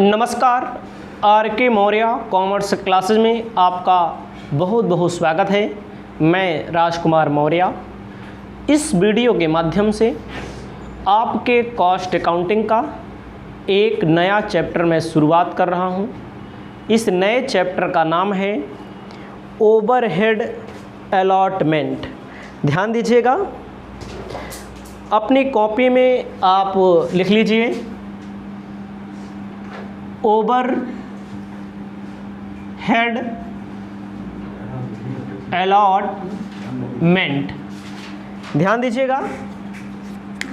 नमस्कार। आर के Maurya commerce classes में आपका बहुत बहुत स्वागत है। मैं राजकुमार मौर्य इस वीडियो के माध्यम से आपके कॉस्ट अकाउंटिंग का एक नया चैप्टर में शुरुआत कर रहा हूं। इस नए चैप्टर का नाम है ओवरहेड अलॉटमेंट। ध्यान दीजिएगा, अपनी कॉपी में आप लिख लीजिए ओवरहेड अलॉटमेंट। ध्यान दीजिएगा,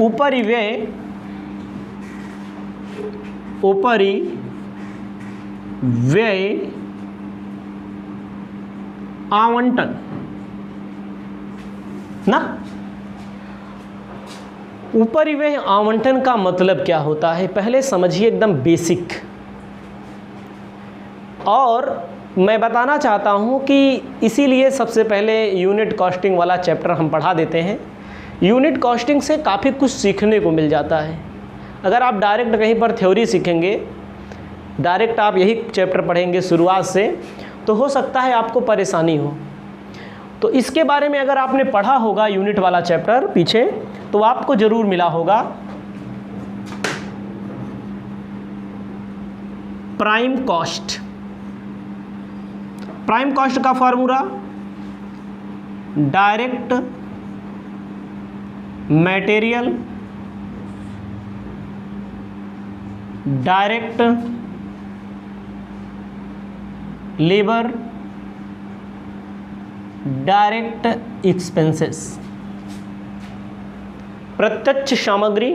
ऊपरी व्यय आवंटन ना। ऊपरी व्यय आवंटन का मतलब क्या होता है, पहले समझिए एकदम बेसिक। और मैं बताना चाहता हूं कि इसीलिए सबसे पहले यूनिट कॉस्टिंग वाला चैप्टर हम पढ़ा देते हैं। यूनिट कॉस्टिंग से काफ़ी कुछ सीखने को मिल जाता है। अगर आप डायरेक्ट कहीं पर थ्योरी सीखेंगे, डायरेक्ट आप यही चैप्टर पढ़ेंगे शुरुआत से, तो हो सकता है आपको परेशानी हो। तो इसके बारे में अगर आपने पढ़ा होगा यूनिट वाला चैप्टर पीछे, तो आपको ज़रूर मिला होगा प्राइम कॉस्ट। प्राइम कॉस्ट का formula direct material, direct labour, direct expenses. प्रत्यक्ष सामग्री,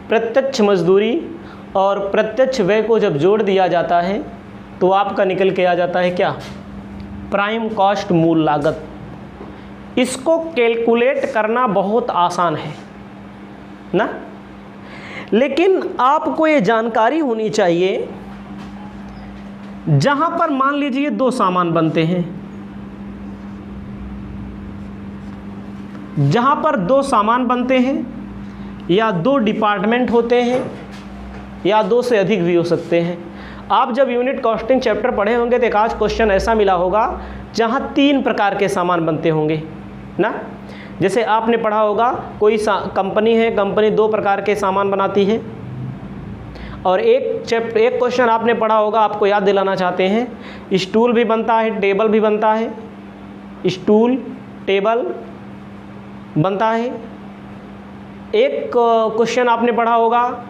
प्रत्यक्ष मजदूरी और प्रत्यक्ष व्यय को जब जोड़ दिया जाता है तो आपका निकल के आ जाता है क्या, प्राइम कॉस्ट, मूल लागत। इसको कैलकुलेट करना बहुत आसान है ना, लेकिन आपको ये जानकारी होनी चाहिए, जहां पर मान लीजिए दो सामान बनते हैं, जहां पर दो सामान बनते हैं या दो डिपार्टमेंट होते हैं या दो से अधिक भी हो सकते हैं। आप जब यूनिट कॉस्टिंग चैप्टर पढ़े होंगे तो एक आज क्वेश्चन ऐसा मिला होगा जहां तीन प्रकार के सामान बनते होंगे ना। जैसे आपने पढ़ा होगा कोई कंपनी है, कंपनी दो प्रकार के सामान बनाती है। और एक क्वेश्चन आपने पढ़ा होगा, आपको याद दिलाना चाहते हैं, स्टूल भी बनता है, टेबल भी बनता है। स्टूल टेबल बनता है। एक क्वेश्चन आपने पढ़ा होगा,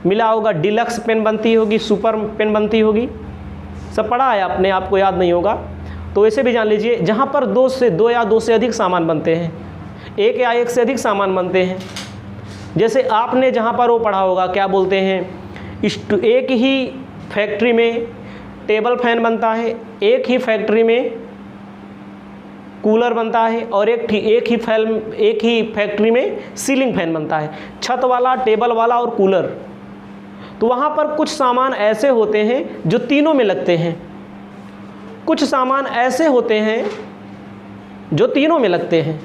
मिला होगा, डिलक्स पेन बनती होगी, सुपर पेन बनती होगी। सब पढ़ा है आपने, आपको याद नहीं होगा तो ऐसे भी जान लीजिए, जहाँ पर दो या दो से अधिक सामान बनते हैं, एक या एक से अधिक सामान बनते हैं। जैसे आपने जहाँ पर वो पढ़ा होगा, क्या बोलते हैं, एक ही फैक्ट्री में टेबल फैन बनता है, एक ही फैक्ट्री में कूलर बनता है और एक ही फैक्ट्री में सीलिंग फैन बनता है, छत वाला, टेबल वाला और कूलर। तो वहाँ पर कुछ सामान ऐसे होते हैं जो तीनों में लगते हैं, कुछ सामान ऐसे होते हैं जो तीनों में लगते हैं,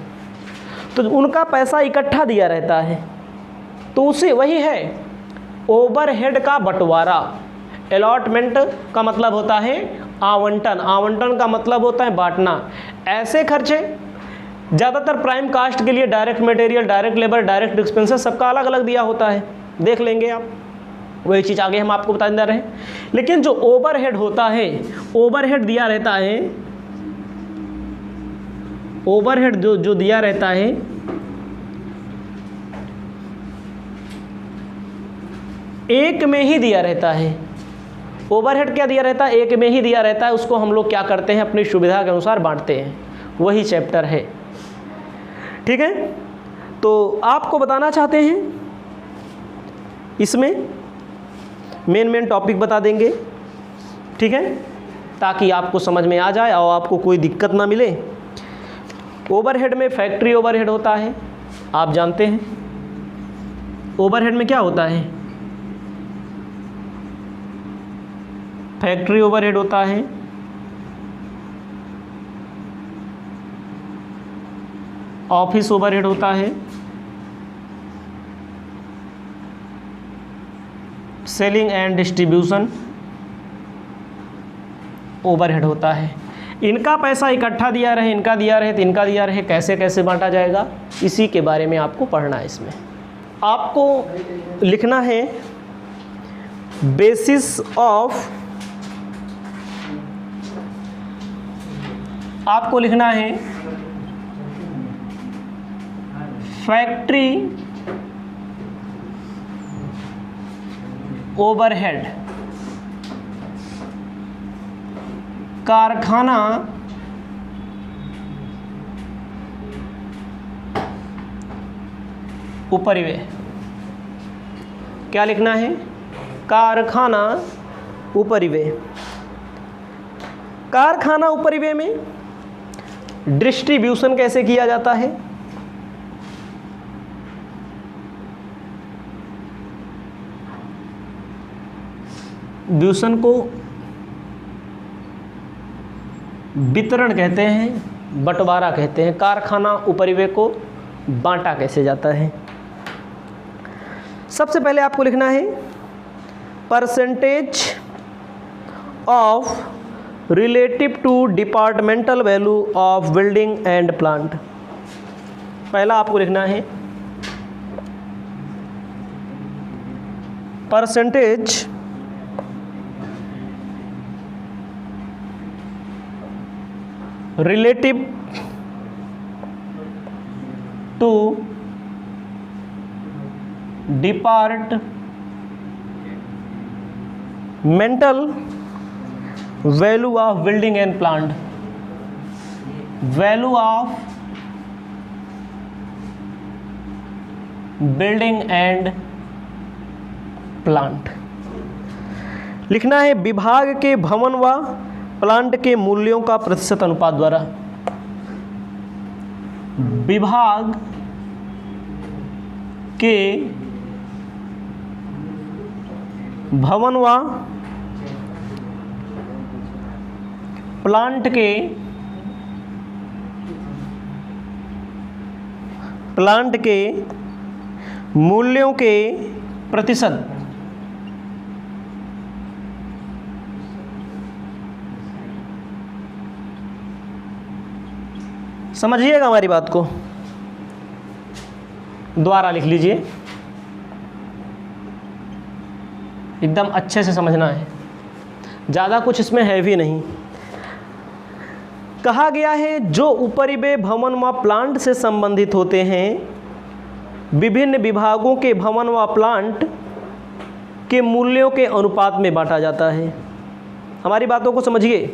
तो उनका पैसा इकट्ठा दिया रहता है। तो उसे वही है ओवरहेड का बंटवारा। अलॉटमेंट का मतलब होता है आवंटन, आवंटन का मतलब होता है बांटना। ऐसे खर्चे ज़्यादातर प्राइम कास्ट के लिए direct material, direct labour, direct expenses सबका अलग अलग दिया होता है, देख लेंगे आप, वही चीज़ आगे हम आपको बता दे रहे हैं। लेकिन जो ओवरहेड होता है, ओवरहेड दिया रहता है, ओवरहेड जो दिया रहता है, एक में ही दिया रहता है। ओवरहेड क्या दिया रहता है, एक में ही दिया रहता है। उसको हम लोग क्या करते हैं, अपनी सुविधा के अनुसार बांटते हैं। वही चैप्टर है, ठीक है। तो आपको बताना चाहते हैं, इसमें मेन टॉपिक बता देंगे, ठीक है, ताकि आपको समझ में आ जाए और आपको कोई दिक्कत ना मिले। ओवरहेड में फैक्ट्री ओवरहेड होता है, आप जानते हैं। ओवरहेड में क्या होता है, फैक्ट्री ओवरहेड होता है, ऑफिस ओवरहेड होता है, सेलिंग एंड डिस्ट्रीब्यूशन ओवरहेड होता है। इनका पैसा इकट्ठा दिया रहे, इनका दिया रहे तो इनका दिया रहे, कैसे कैसे बांटा जाएगा, इसी के बारे में आपको पढ़ना है। इसमें आपको लिखना है बेसिस ऑफ, आपको लिखना है फैक्ट्री ओवरहेड, कारखाना उपरिव्यय। क्या लिखना है? कारखाना उपरिव्यय। कारखाना उपरिव्यय में डिस्ट्रीब्यूशन कैसे किया जाता है? डिस्ट्रीब्यूशन को वितरण कहते हैं, बंटवारा कहते हैं। कारखाना उपरिव्यय को बांटा कैसे जाता है? सबसे पहले आपको लिखना है percentage of relative to departmental value of building and plant. पहला आपको लिखना है percentage relative to departmental value of building and plant. Value of building and plant लिखना है विभाग के भवन व प्लांट के मूल्यों का प्रतिशत अनुपात द्वारा। विभाग के भवन व प्लांट के मूल्यों के प्रतिशत समझिएगा हमारी बात को, द्वारा लिख लीजिए, एकदम अच्छे से समझना है, ज़्यादा कुछ इसमें है भी नहीं। कहा गया है जो उपरिव्यय भवन व प्लांट से संबंधित होते हैं विभिन्न विभागों के भवन व प्लांट के मूल्यों के अनुपात में बांटा जाता है। हमारी बातों को समझिए।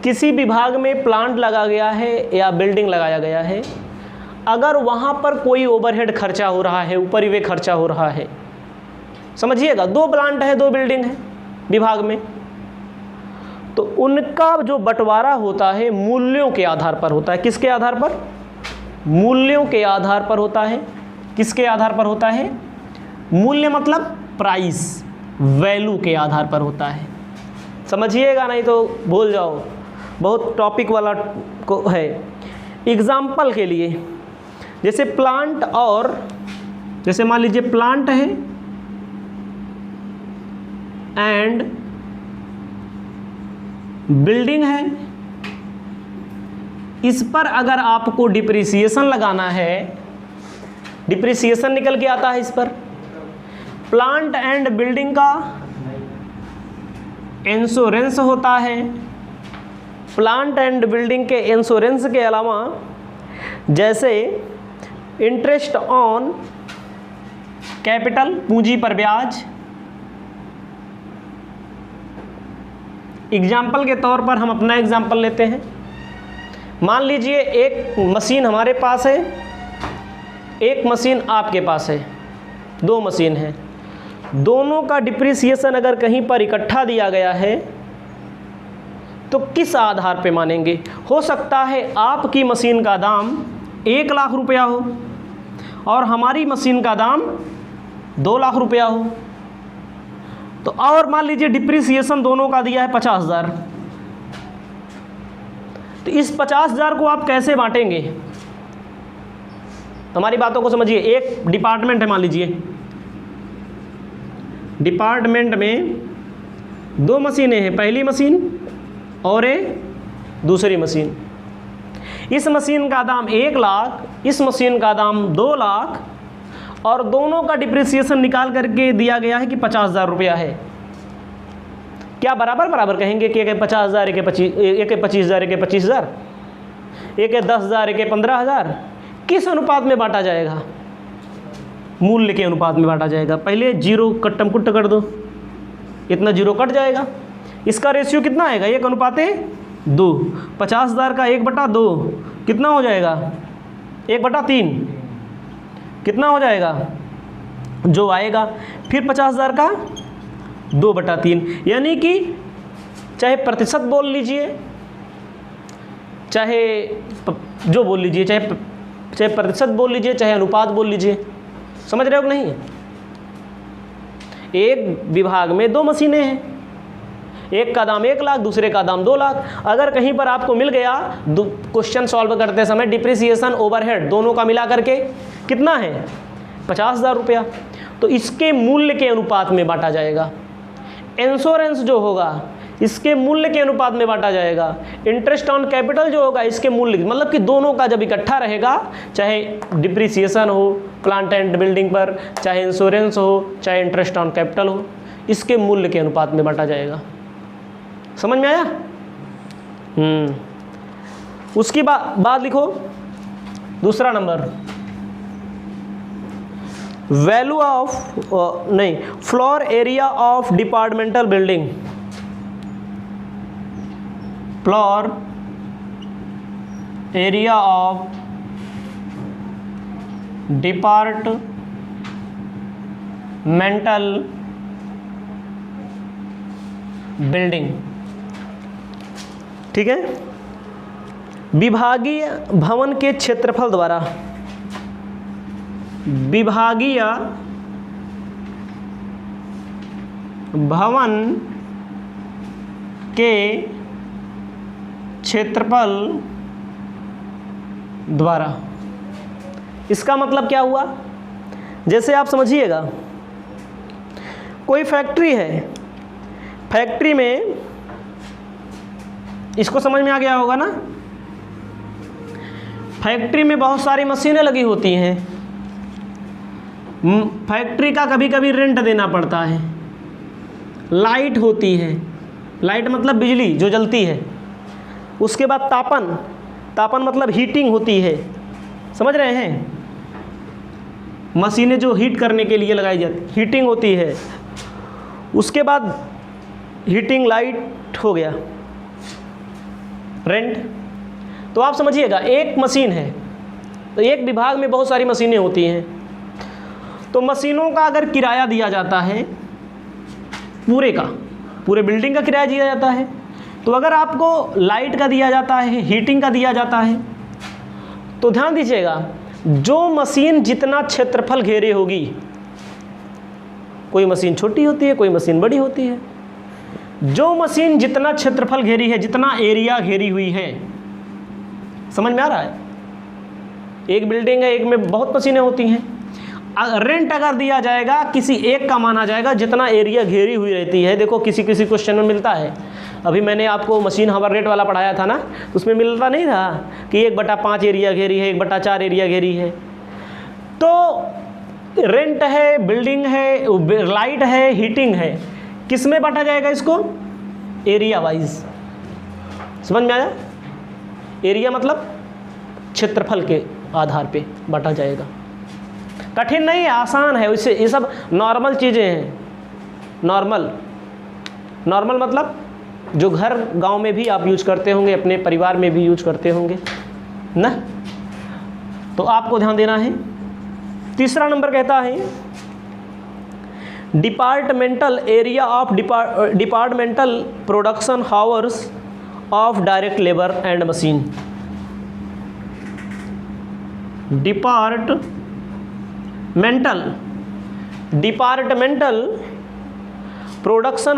किसी विभाग में प्लांट लगा गया है या बिल्डिंग लगाया गया है, अगर वहाँ पर कोई ओवरहेड खर्चा हो रहा है, उपरिव्यय खर्चा हो रहा है, समझिएगा, 2 प्लांट है, 2 बिल्डिंग है विभाग में, तो उनका जो बंटवारा होता है मूल्यों के आधार पर होता है। किसके आधार पर? मूल्यों के आधार पर होता है। किसके आधार पर होता है? मूल्य मतलब प्राइस, वैल्यू के आधार पर होता है। समझिएगा, नहीं तो भूल जाओ, बहुत टॉपिक वाला को है। एग्जाम्पल के लिए, जैसे प्लांट और, जैसे मान लीजिए प्लांट है एंड बिल्डिंग है, इस पर अगर आपको डिप्रिसिएशन लगाना है, डिप्रिसिएशन निकल के आता है इस पर। प्लांट एंड बिल्डिंग का इंश्योरेंस होता है। प्लांट एंड बिल्डिंग के इंश्योरेंस के अलावा जैसे इंटरेस्ट ऑन कैपिटल, पूंजी पर ब्याज। एग्जाम्पल के तौर पर हम अपना एग्जाम्पल लेते हैं। मान लीजिए एक मशीन हमारे पास है, एक मशीन आपके पास है, 2 मशीन है। दोनों का डिप्रिसिएशन अगर कहीं पर इकट्ठा दिया गया है तो किस आधार पे मानेंगे? हो सकता है आपकी मशीन का दाम 1 लाख रुपया हो और हमारी मशीन का दाम 2 लाख रुपया हो, तो और मान लीजिए डिप्रिसिएशन दोनों का दिया है 50,000, तो इस 50,000 को आप कैसे बांटेंगे? हमारी बातों को समझिए। एक डिपार्टमेंट है, मान लीजिए डिपार्टमेंट में 2 मशीनें हैं, पहली मशीन और दूसरी मशीन। इस मशीन का दाम 1 लाख, इस मशीन का दाम 2 लाख, और दोनों का डिप्रिसिएशन निकाल करके दिया गया है कि 50,000 रुपया है। क्या बराबर बराबर कहेंगे कि एक है 50,000, एक है 25,000, एक है 25,000, एक है 10,000, एक है 15,000? किस अनुपात में बांटा जाएगा? मूल्य के अनुपात में बांटा जाएगा। पहले 0 कट्टम कुट्ट कर दो, इतना 0 कट जाएगा। इसका रेशियो कितना आएगा? 1:2। 50,000 का 1/2 कितना हो जाएगा? 1/3 कितना हो जाएगा? जो आएगा। फिर 50,000 का 2/3, यानी कि चाहे प्रतिशत बोल लीजिए, चाहे जो बोल लीजिए, चाहे प्रतिशत बोल लीजिए, चाहे अनुपात बोल लीजिए। समझ रहे हो कि नहीं? एक विभाग में 2 मशीनें हैं, एक का दाम 1 लाख, दूसरे का दाम 2 लाख। अगर कहीं पर आपको मिल गया क्वेश्चन सॉल्व करते समय डिप्रिसिएशन ओवरहेड दोनों का मिला करके कितना है? 50,000 रुपया, तो इसके मूल्य के अनुपात में बांटा जाएगा। इंश्योरेंस जो होगा इसके मूल्य के अनुपात में बांटा जाएगा। इंटरेस्ट ऑन कैपिटल जो होगा इसके मूल्य, मतलब कि दोनों का जब इकट्ठा रहेगा, चाहे डिप्रिसिएशन हो प्लांट एंड बिल्डिंग पर, चाहे इंश्योरेंस हो, चाहे इंटरेस्ट ऑन कैपिटल हो, इसके मूल्य के अनुपात में बांटा जाएगा। समझ में आया? उसकी बात लिखो, दूसरा number, value of floor area of departmental building. Floor area of departmental building. ठीक है, विभागीय भवन के क्षेत्रफल द्वारा, विभागीय भवन के क्षेत्रफल द्वारा। इसका मतलब क्या हुआ? जैसे आप समझिएगा, कोई फैक्ट्री है, फैक्ट्री में, इसको समझ में आ गया होगा ना, फैक्ट्री में बहुत सारी मशीनें लगी होती हैं। फैक्ट्री का कभी कभी रेंट देना पड़ता है। लाइट होती है, लाइट मतलब बिजली जो जलती है। उसके बाद तापन मतलब हीटिंग होती है। समझ रहे हैं? मशीनें जो हीट करने के लिए लगाई जाती, हीटिंग होती है। उसके बाद हीटिंग लाइट हो गया, रेंट। तो आप समझिएगा, एक मशीन है तो एक विभाग में बहुत सारी मशीनें होती हैं। तो मशीनों का अगर किराया दिया जाता है, पूरे बिल्डिंग का किराया दिया जाता है, तो अगर आपको लाइट का दिया जाता है, हीटिंग का दिया जाता है, तो ध्यान दीजिएगा, जो मशीन जितना क्षेत्रफल घेरे होगी, कोई मशीन छोटी होती है, कोई मशीन बड़ी होती है, जो मशीन जितना क्षेत्रफल घेरी है, जितना एरिया घेरी हुई है, समझ में आ रहा है? एक बिल्डिंग है, एक में बहुत मशीनें होती हैं। रेंट अगर दिया जाएगा, किसी एक का माना जाएगा जितना एरिया घेरी हुई रहती है। देखो किसी क्वेश्चन में मिलता है, अभी मैंने आपको मशीन हावर रेट वाला पढ़ाया था ना, तो उसमें मिलता नहीं था कि 1/5 एरिया घेरी है, 1/4 एरिया घेरी है। तो रेंट है, बिल्डिंग है, लाइट है, हीटिंग है, किस में बांटा जाएगा इसको? Area wise. समझ में आया? एरिया मतलब क्षेत्रफल के आधार पे बांटा जाएगा। कठिन नहीं है, आसान है। उससे ये सब नॉर्मल चीज़ें हैं। नॉर्मल मतलब जो घर गांव में भी आप यूज करते होंगे, अपने परिवार में भी यूज करते होंगे ना, तो आपको ध्यान देना है। तीसरा नंबर कहता है departmental area of departmental production hours of direct labour and machine. Departmental production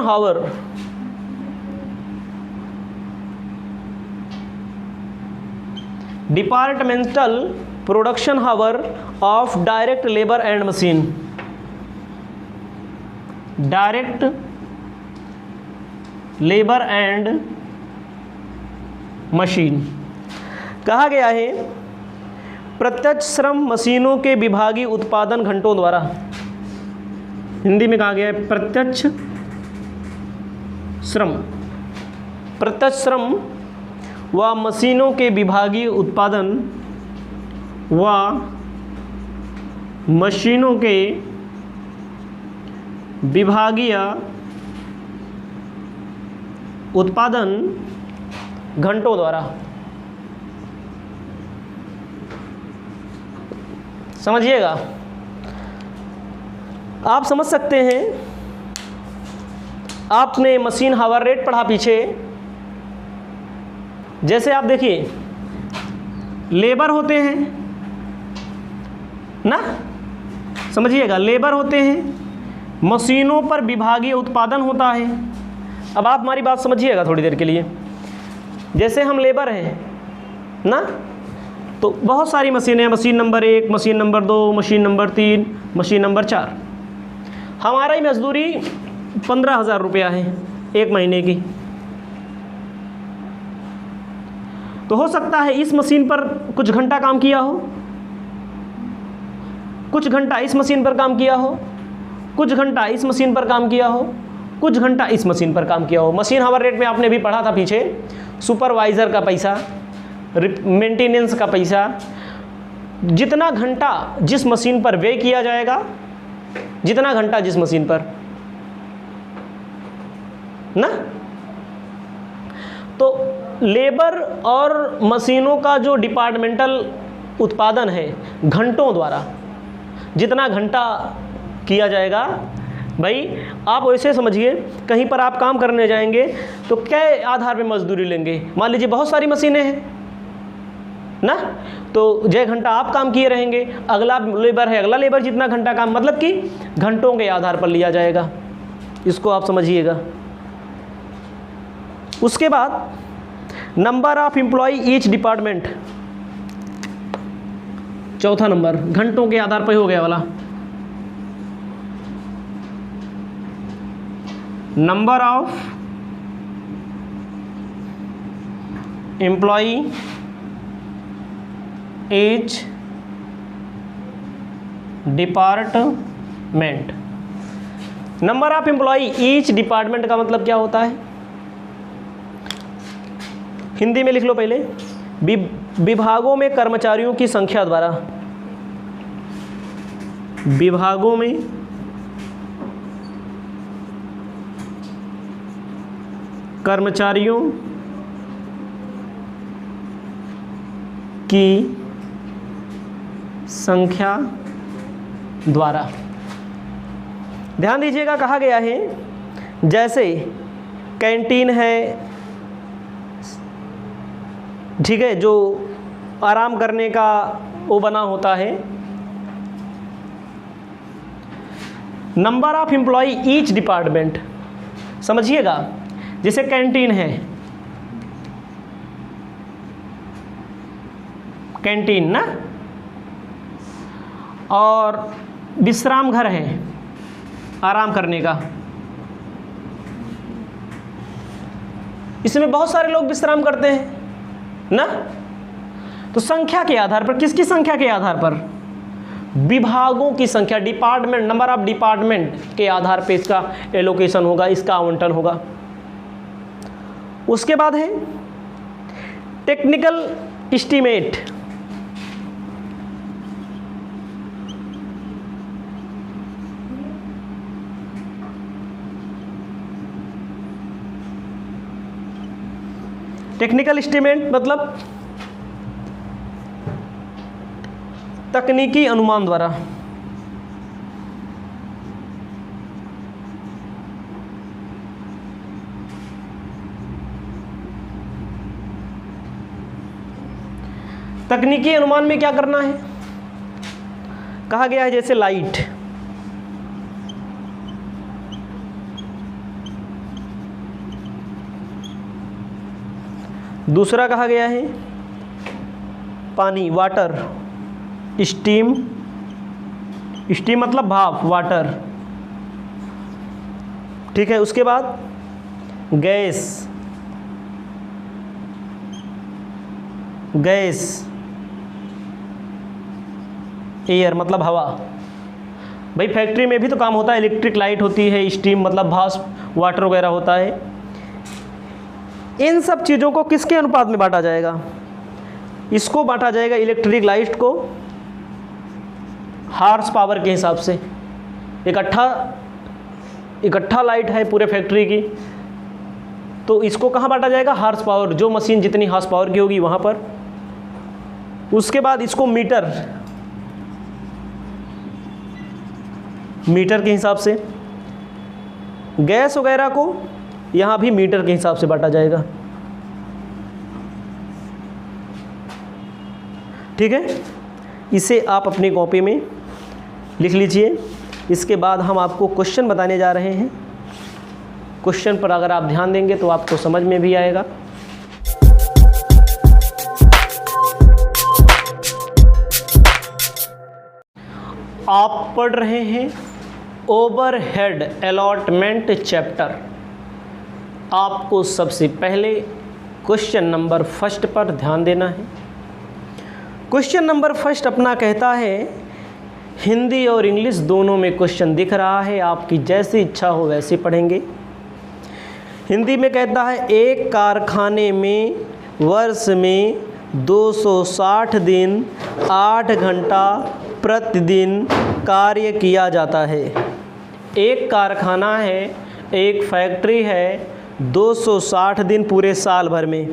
hour of direct labour and machine. Direct labour and machine. कहा गया है प्रत्यक्ष श्रम मशीनों के विभागीय उत्पादन घंटों द्वारा। हिंदी में कहा गया है प्रत्यक्ष श्रम व मशीनों के विभागीय उत्पादन व मशीनों के विभागीय उत्पादन घंटों द्वारा। समझिएगा, आप समझ सकते हैं, आपने मशीन हावर रेट पढ़ा पीछे। जैसे आप देखिए लेबर होते हैं ना, समझिएगा, लेबर होते हैं, मशीनों पर विभागीय उत्पादन होता है। अब आप हमारी बात समझिएगा थोड़ी देर के लिए। जैसे हम लेबर हैं ना, तो बहुत सारी मशीनें हैं, machine number 1, machine number 2, machine number 3, machine number 4। हमारा ही मजदूरी 15,000 रुपया है एक महीने की। तो हो सकता है इस मशीन पर कुछ घंटा काम किया हो, कुछ घंटा इस मशीन पर काम किया हो, कुछ घंटा इस मशीन पर काम किया हो, कुछ घंटा इस मशीन पर काम किया हो। मशीन हावर रेट में आपने भी पढ़ा था पीछे, सुपरवाइज़र का पैसा, मेंटेनेंस का पैसा, जितना घंटा जिस मशीन पर व्यय किया जाएगा, जितना घंटा जिस मशीन पर ना। तो लेबर और मशीनों का जो डिपार्टमेंटल उत्पादन है घंटों द्वारा, जितना घंटा किया जाएगा, भाई आप वैसे समझिए, कहीं पर आप काम करने जाएंगे तो क्या आधार पे मजदूरी लेंगे। मान लीजिए बहुत सारी मशीनें हैं ना, तो जो घंटा आप काम किए रहेंगे, अगला लेबर है, अगला लेबर जितना घंटा काम, मतलब कि घंटों के आधार पर लिया जाएगा। इसको आप समझिएगा। उसके बाद number of employ each department, चौथा नंबर घंटों के आधार पर हो गया वाला। Number of employ each department. Number of employ each department का मतलब क्या होता है, हिंदी में लिख लो पहले। विभागों में कर्मचारियों की संख्या द्वारा, विभागों में कर्मचारियों की संख्या द्वारा। ध्यान दीजिएगा, कहा गया है जैसे कैंटीन है, ठीक है, जो आराम करने का वो बना होता है। Number of employ each department, समझिएगा, जैसे कैंटीन है, कैंटीन ना, और विश्राम घर है आराम करने का। इसमें बहुत सारे लोग विश्राम करते हैं ना। तो संख्या के आधार पर, किसकी संख्या के आधार पर, विभागों की संख्या, डिपार्टमेंट, नंबर ऑफ डिपार्टमेंट के आधार पर इसका एलोकेशन होगा, इसका आवंटन होगा। उसके बाद है टेक्निकल एस्टीमेट। टेक्निकल एस्टीमेट मतलब तकनीकी अनुमान द्वारा। तकनीकी अनुमान में क्या करना है, कहा गया है जैसे लाइट, दूसरा कहा गया है पानी, वाटर, स्टीम, स्टीम मतलब भाप, वाटर, ठीक है। उसके बाद गैस, गैस, एयर मतलब हवा। भाई फैक्ट्री में भी तो काम होता है, इलेक्ट्रिक लाइट होती है, स्टीम मतलब भाप, वाटर वगैरह होता है। इन सब चीज़ों को किसके अनुपात में बांटा जाएगा? इसको बांटा जाएगा इलेक्ट्रिक लाइट को हार्स पावर के हिसाब से। इकट्ठा लाइट है पूरे फैक्ट्री की, तो इसको कहाँ बांटा जाएगा? हार्स पावर, जो मशीन जितनी हार्स पावर की होगी वहाँ पर। उसके बाद इसको मीटर, मीटर के हिसाब से। गैस वगैरह को यहाँ भी मीटर के हिसाब से बांटा जाएगा, ठीक है। इसे आप अपनी कॉपी में लिख लीजिए। इसके बाद हम आपको क्वेश्चन बताने जा रहे हैं। क्वेश्चन पर अगर आप ध्यान देंगे तो आपको समझ में भी आएगा। आप पढ़ रहे हैं ओवरहेड अलॉटमेंट चैप्टर। आपको सबसे पहले क्वेश्चन नंबर फर्स्ट पर ध्यान देना है। क्वेश्चन नंबर फर्स्ट अपना कहता है, हिंदी और इंग्लिश दोनों में क्वेश्चन दिख रहा है, आपकी जैसी इच्छा हो वैसे पढ़ेंगे। हिंदी में कहता है, एक कारखाने में वर्ष में 260 दिन 8 घंटा प्रतिदिन कार्य किया जाता है। एक कारखाना है, एक फैक्ट्री है, 260 दिन पूरे साल भर में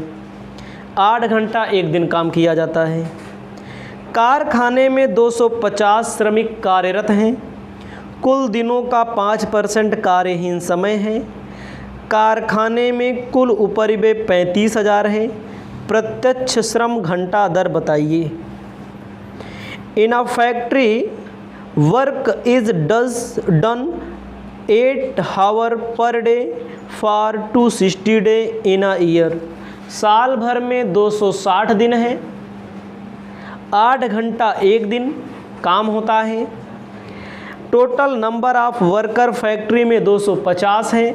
8 घंटा एक दिन काम किया जाता है। कारखाने में 250 श्रमिक कार्यरत हैं। कुल दिनों का 5% कार्यहीन समय है। कारखाने में कुल उपरिव्यय 35,000 है। प्रत्यक्ष श्रम घंटा दर बताइए। In a factory work is done 8 hour per day for 260 day in a year. साल भर में 260 दिन है, 8 घंटा एक दिन काम होता है। Total number of worker factory में 250 है।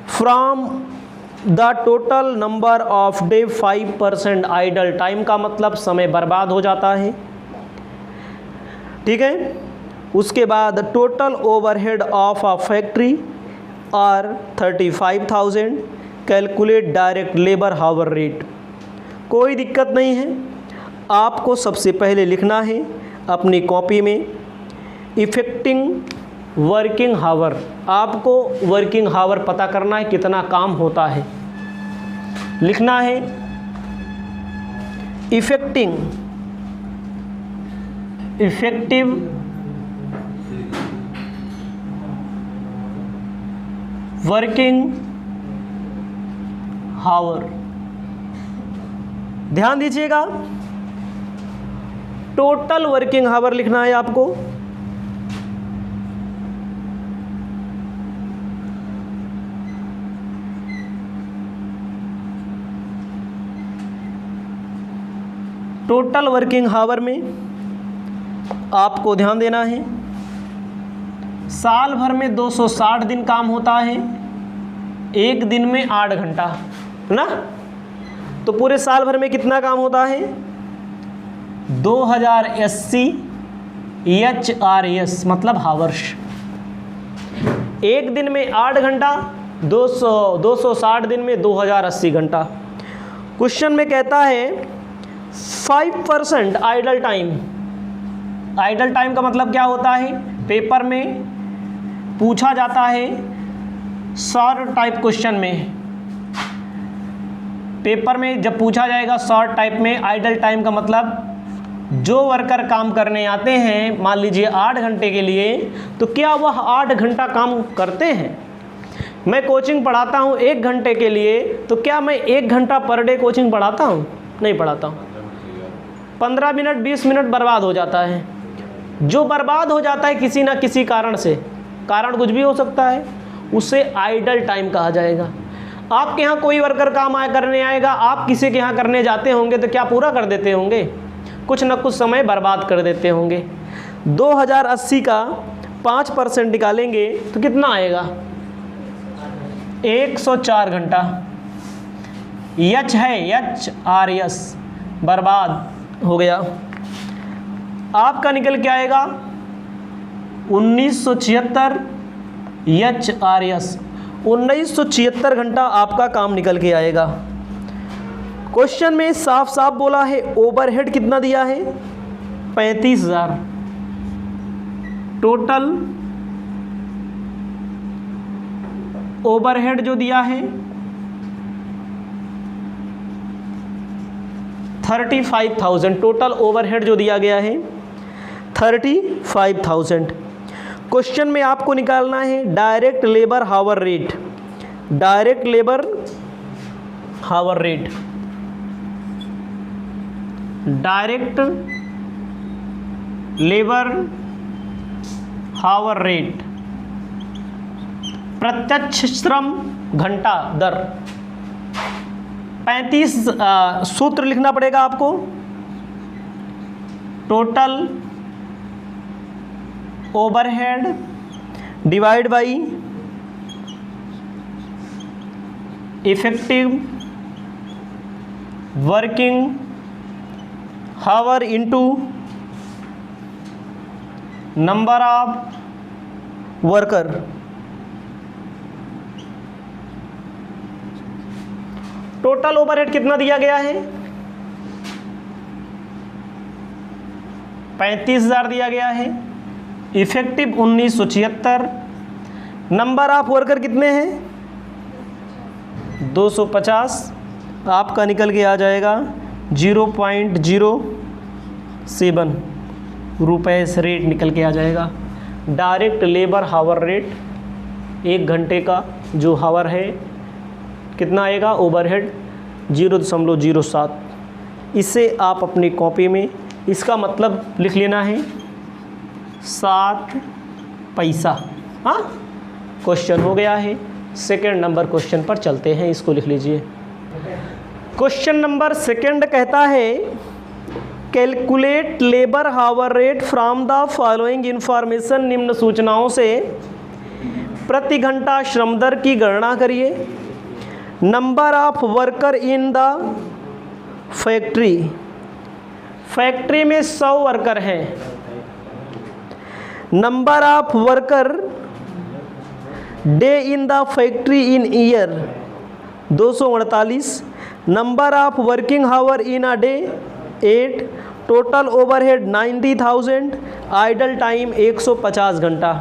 From the total number of day 5% idle time का मतलब समय बर्बाद हो जाता है, ठीक है। उसके बाद total overhead of a factory are 35,000। Calculate direct labour hour rate. कोई दिक्कत नहीं है, आपको सबसे पहले लिखना है अपनी कॉपी में इफेक्टिंग वर्किंग हावर। आपको वर्किंग हावर पता करना है, कितना काम होता है। लिखना है इफेक्टिव वर्किंग हावर। ध्यान दीजिएगा, टोटल वर्किंग हावर लिखना है आपको। टोटल वर्किंग हावर में आपको ध्यान देना है, साल भर में 260 दिन काम होता है, एक दिन में 8 घंटा, है ना। तो पूरे साल भर में कितना काम होता है? 2080 HRS मतलब हावर्स। एक दिन में 8 घंटा, 260 दिन में 2080 घंटा। क्वेश्चन में कहता है 5% आइडल टाइम। आइडल टाइम का मतलब क्या होता है? पेपर में पूछा जाता है शॉर्ट टाइप क्वेश्चन में, पेपर में जब पूछा जाएगा शॉर्ट टाइप में आइडल टाइम का मतलब जो वर्कर काम करने आते हैं, मान लीजिए 8 घंटे के लिए, तो क्या वह 8 घंटा काम करते हैं? मैं कोचिंग पढ़ाता हूँ 1 घंटे के लिए, तो क्या मैं 1 घंटा पर डे कोचिंग पढ़ाता हूँ? नहीं पढ़ाता हूँ। 15 मिनट 20 मिनट बर्बाद हो जाता है। जो बर्बाद हो जाता है किसी ना किसी कारण से, कारण कुछ भी हो सकता है, उसे आइडल टाइम कहा जाएगा। आपके यहाँ कोई वर्कर काम करने आएगा, आप किसी के यहाँ करने जाते होंगे तो क्या पूरा कर देते होंगे? कुछ ना कुछ समय बर्बाद कर देते होंगे। 2080 का 5% निकालेंगे तो कितना आएगा? 104 घंटा। यच है HRS, बर्बाद हो गया। आपका निकल के आएगा 1976 HRS, 1976 घंटा आपका काम निकल के आएगा। क्वेश्चन में साफ साफ बोला है ओवरहेड कितना दिया है 35,000, टोटल ओवरहेड जो दिया है 35,000, टोटल ओवरहेड जो दिया गया है 35,000। क्वेश्चन में आपको निकालना है direct labour hour rate, direct labour hour rate, direct labour hour rate, प्रत्यक्ष श्रम घंटा दर। 35 सूत्र लिखना पड़ेगा आपको। Total overhead divide by effective working hour into number of worker. Total overhead कितना दिया गया है 35,000 दिया गया है, इफेक्टिव 1976, नंबर ऑफ वर्कर कितने हैं 250, आपका निकल के आ जाएगा 0.07 रुपये से रेट निकल के आ जाएगा। डायरेक्ट लेबर हावर रेट, 1 घंटे का जो हावर है कितना आएगा ओवरहेड 0.07। इसे आप अपनी कॉपी में इसका मतलब लिख लेना है 7 पैसा। हाँ, क्वेश्चन हो गया है। सेकंड नंबर क्वेश्चन पर चलते हैं, इसको लिख लीजिए। क्वेश्चन नंबर सेकंड कहता है calculate labour hour rate from the following information, निम्न सूचनाओं से प्रति घंटा श्रम दर की गणना करिए। Number of worker in the factory, factory में 100 वर्कर हैं। Number of worker day in the factory in year 248, number of working hour in a day 8, total overhead 90,000, idle time 150 घंटा।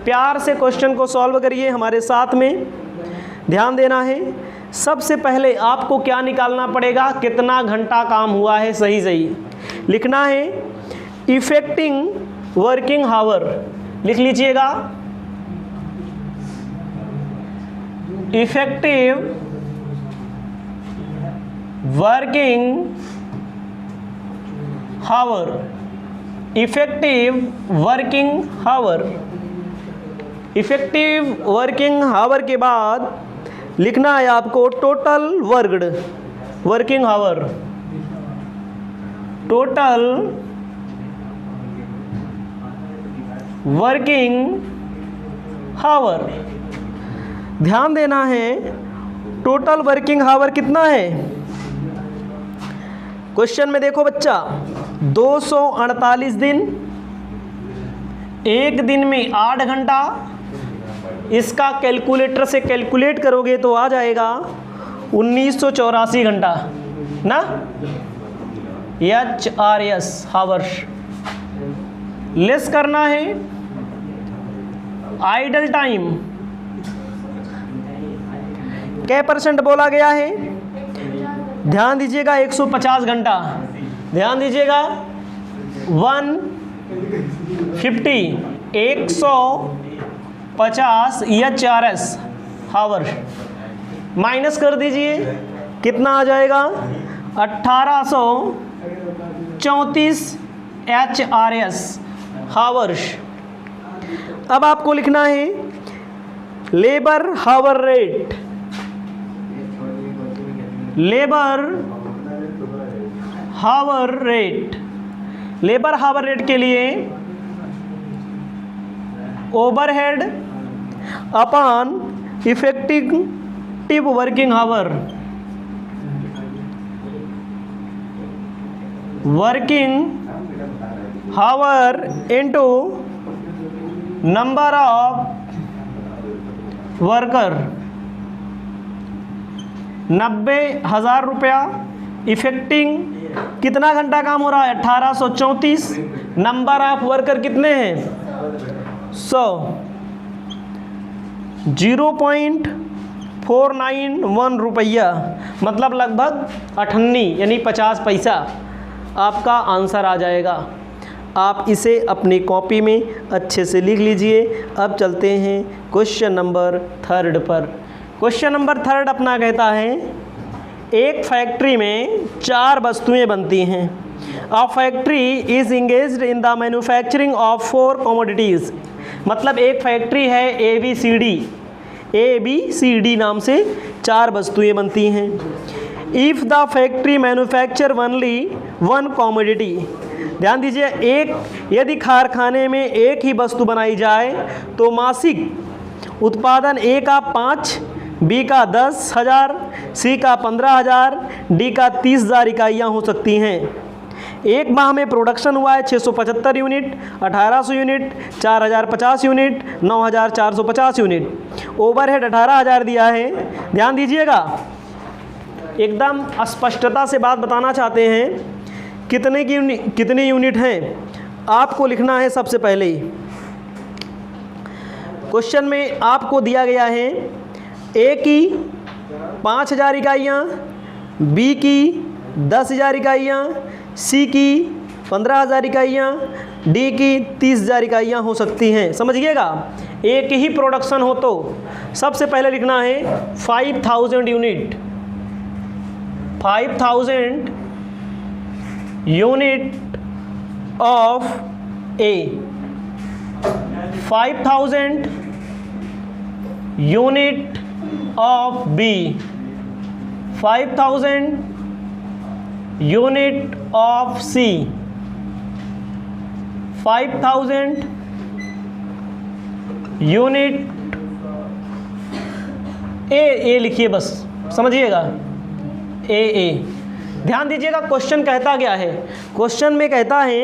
प्यार से क्वेश्चन को सॉल्व करिए हमारे साथ में, ध्यान देना है। सबसे पहले आपको क्या निकालना पड़ेगा, कितना घंटा काम हुआ है, सही सही लिखना है। इफेक्टिंग वर्किंग हावर लिख लीजिएगा, इफेक्टिव वर्किंग हावर, इफेक्टिव वर्किंग हावर, इफेक्टिव वर्किंग हावर के बाद लिखना है आपको टोटल वर्कड वर्किंग हावर, टोटल वर्किंग हावर। ध्यान देना है टोटल वर्किंग हावर कितना है। क्वेश्चन में देखो बच्चा 248 दिन, एक दिन में 8 घंटा, इसका कैलकुलेटर से कैलकुलेट करोगे तो आ जाएगा 1984 घंटा ना, HRS हावर्स। लेस करना है आइडल टाइम, क्या परसेंट बोला गया है, ध्यान दीजिएगा 150 घंटा, ध्यान दीजिएगा 150 150 HRS हावर माइनस कर दीजिए, कितना आ जाएगा 1834 HRS हावर्स। अब आपको लिखना है labour hour rate, labour hour rate, labour hour rate के लिए overhead upon effective working hour, working hour into number of worker, 90,000 रुपया। इफेक्टिंग कितना घंटा काम हो रहा है? 1834। नंबर ऑफ वर्कर कितने हैं? 100। 0.491 रुपया, मतलब लगभग 98 यानी 50 पैसा आपका आंसर आ जाएगा। आप इसे अपनी कॉपी में अच्छे से लिख लीजिए। अब चलते हैं क्वेश्चन नंबर 3 पर। क्वेश्चन नंबर 3 अपना कहता है एक फैक्ट्री में 4 वस्तुएं बनती हैं। A factory is engaged in the manufacturing of 4 commodities, मतलब एक फैक्ट्री है ABCD नाम से 4 वस्तुएं बनती हैं। If the factory manufacture only 1 commodity, ध्यान दीजिए, यदि कारखाने में एक ही वस्तु बनाई जाए तो मासिक उत्पादन A का 5, B का 10,000, C का 15,000, D का 30,000 इकाइयाँ हो सकती हैं। एक माह में प्रोडक्शन हुआ है 675 unit, 1800 unit, 4050 unit, 9450 unit. Overhead 18,000 दिया है। ध्यान दीजिएगा, एकदम स्पष्टता से बात बताना चाहते हैं। कितने यूनिट हैं आपको लिखना है। सबसे पहले क्वेश्चन में आपको दिया गया है A की 5,000 इकाइयाँ, B की 10,000 इकाइयाँ, C की 15,000 इकाइयाँ, D की 30,000 इकाइयाँ हो सकती हैं। समझिएगा, एक ही प्रोडक्शन हो तो सबसे पहले लिखना है 5,000 unit, 5,000 unit of A, 5,000 unit of B, 5,000 unit of C, 5,000 unit A लिखिए बस, समझिएगा ए। ध्यान दीजिएगा, क्वेश्चन कहता क्या है। क्वेश्चन में कहता है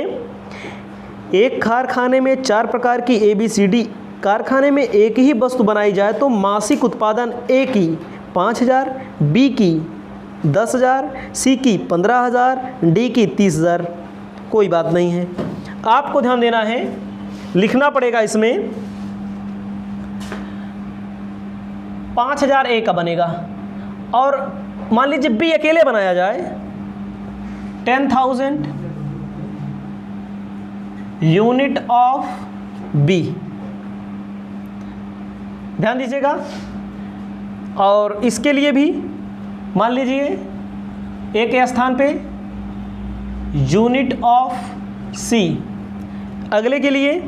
एक कारखाने में 4 प्रकार की ABCD कारखाने में एक ही वस्तु बनाई जाए तो मासिक उत्पादन A की 5,000, B की 10,000, C की 15,000, D की 30,000। कोई बात नहीं है, आपको ध्यान देना है, लिखना पड़ेगा इसमें 5,000 A का बनेगा। और मान लीजिए B अकेले बनाया जाए, 10,000 यूनिट ऑफ B। ध्यान दीजिएगा, और इसके लिए भी मान लीजिए A के स्थान पे यूनिट ऑफ C, अगले के लिए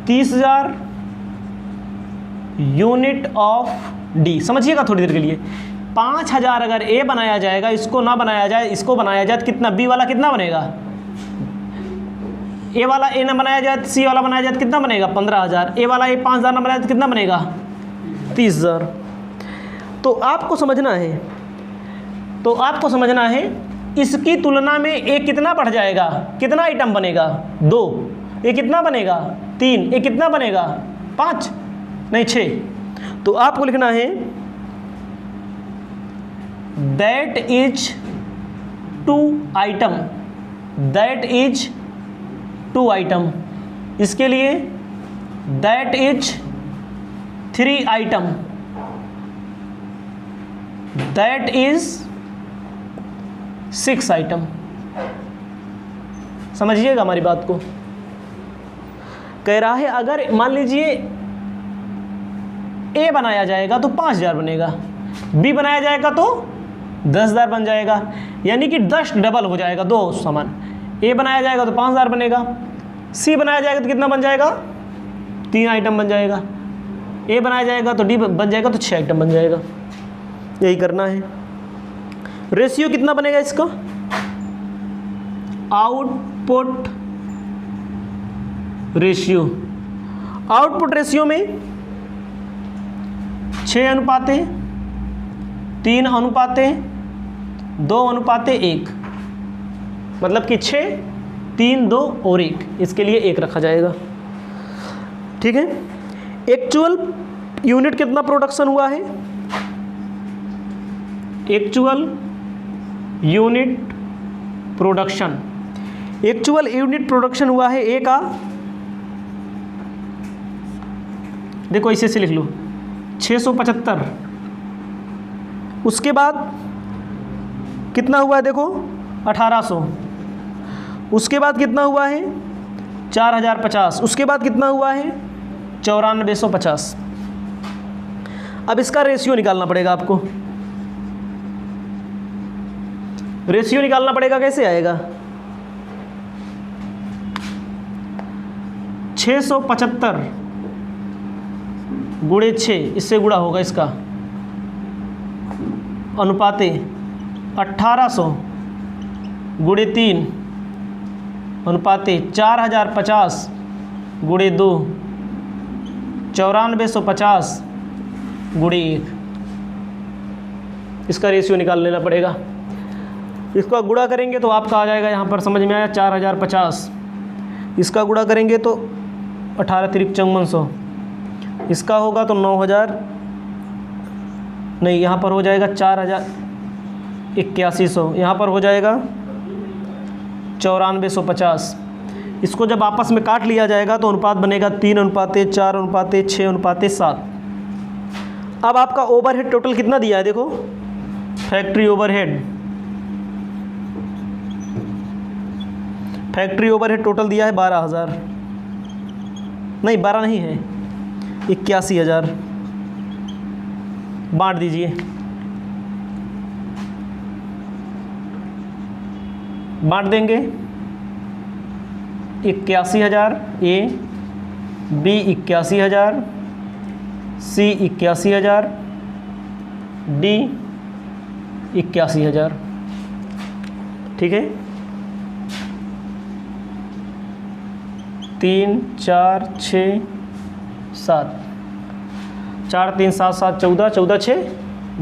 30,000 यूनिट ऑफ D। समझिएगा थोड़ी देर के लिए, 5,000 अगर A बनाया जाएगा, इसको ना बनाया जाए, इसको बनाया जाए तो कितना, B वाला कितना बनेगा, A वाला A ना बनाया जाए, C वाला बनाया जाए तो कितना बनेगा 15,000, A वाला A 5,000 ना बनाया तो कितना बनेगा 30,000। तो आपको समझना है इसकी तुलना में A कितना बढ़ जाएगा, कितना आइटम बनेगा 2, A कितना बनेगा 3, A कितना बनेगा 5 नहीं 6। तो आपको लिखना है that is 2 item, that is 2 item. इसके लिए that is 3 item, that is 6 item. समझिएगा हमारी बात को। कह रहा है अगर मान लीजिए A बनाया जाएगा तो 5,000 बनेगा, B बनाया जाएगा तो 10,000 बन जाएगा, यानी कि 10 डबल हो जाएगा, 2 समान। A बनाया जाएगा तो 5,000 बनेगा, C बनाया जाएगा तो कितना बन जाएगा 3 आइटम बन जाएगा, A बनाया जाएगा तो D बन जाएगा तो 6 आइटम बन जाएगा। यही करना है। रेशियो कितना बनेगा इसका, आउटपुट रेशियो, आउटपुट रेशियो में 6:3:2:1, मतलब कि 6, 3, 2 और 1, इसके लिए 1 रखा जाएगा। ठीक है। एक्चुअल यूनिट कितना प्रोडक्शन हुआ है? एक्चुअल यूनिट प्रोडक्शन हुआ है ए का, देखो इसे से लिख लो 675। उसके बाद कितना हुआ है देखो 1800। उसके बाद कितना हुआ है 4050। उसके बाद कितना हुआ है 9450। अब इसका रेशियो निकालना पड़ेगा आपको। रेशियो निकालना पड़ेगा, कैसे आएगा? 675 गुणे 6, इससे गुणा होगा इसका, अनुपाते 1800 गुणे 3 अनुपाते 4050 गुणे 2 9450 गुणे 1। इसका रेशियो निकाल लेना पड़ेगा। इसका गुणा करेंगे तो आपका आ जाएगा, यहाँ पर समझ में आया 4050। इसका गुणा करेंगे तो 18 तिरिक 5400। इसका होगा तो 9000, नहीं यहाँ पर हो जाएगा 4100। यहाँ पर हो जाएगा 9450। इसको जब आपस में काट लिया जाएगा तो अनुपात बनेगा 3:4:6:7। अब आपका ओवरहेड टोटल कितना दिया है देखो, फैक्ट्री ओवरहेड टोटल दिया है 12,000, नहीं 12 नहीं है 81,000। बांट दीजिए, बांट देंगे 81,000 ए, बी 81,000, सी 81,000, डी 81,000। ठीक है। 3 4 6 7, 4 3 7 7 14, 14 6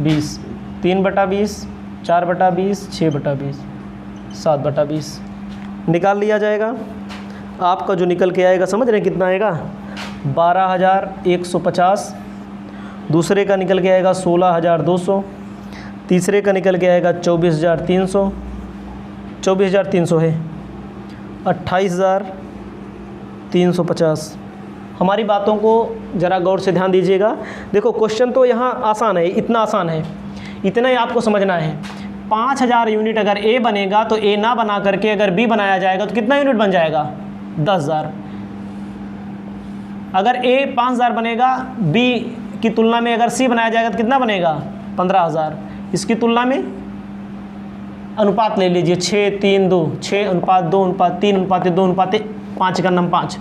20, 3/20, 4/20, 6/20, 7/20 निकाल लिया जाएगा। आपका जो निकल के आएगा, समझ रहे हैं कितना आएगा? 12,150। दूसरे का निकल के आएगा 16,200। तीसरे का निकल के आएगा 24,300, 24,300 है, 28,350। हमारी बातों को ज़रा गौर से ध्यान दीजिएगा। देखो क्वेश्चन तो यहाँ आसान है, इतना आसान है, इतना ही आपको समझना है। 5000 यूनिट अगर ए बनेगा तो ए ना बना करके अगर बी बनाया जाएगा तो कितना यूनिट बन जाएगा? 10,000। अगर ए 5000 बनेगा, बी की तुलना में अगर सी बनाया जाएगा तो कितना बनेगा? 15,000। इसकी तुलना में अनुपात ले लीजिए 6:3:2, 6:2:3:2:5 का नम 5।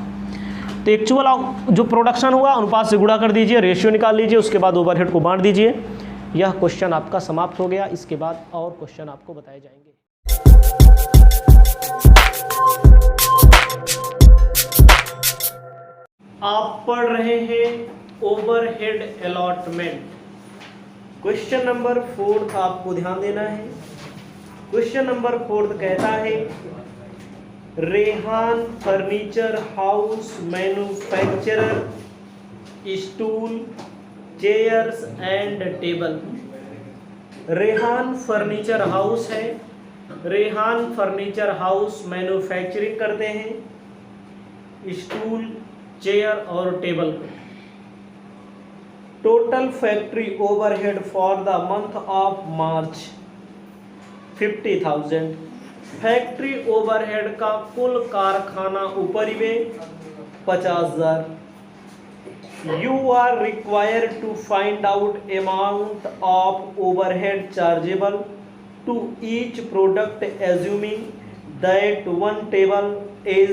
तो एक्चुअल जो प्रोडक्शन हुआ अनुपात से गुणा कर दीजिए, रेशियो निकाल लीजिए, उसके बाद ओवरहेड को बांट दीजिए। यह क्वेश्चन आपका समाप्त हो गया। इसके बाद और क्वेश्चन आपको बताए जाएंगे। आप पढ़ रहे हैं ओवरहेड अलॉटमेंट। क्वेश्चन नंबर 4 आपको ध्यान देना है। क्वेश्चन नंबर 4 कहता है Rehan furniture house manufacturer stool chairs and table. Rehan furniture house है। रेहान फर्नीचर हाउस मैन्युफैक्चरिंग करते हैं स्टूल, चेयर और table. Total factory overhead for the month of March 50,000। Factory overhead का कुल कारखाना उपरिव्यय 50,000। You are required to find out amount of overhead chargeable to each product assuming that one table is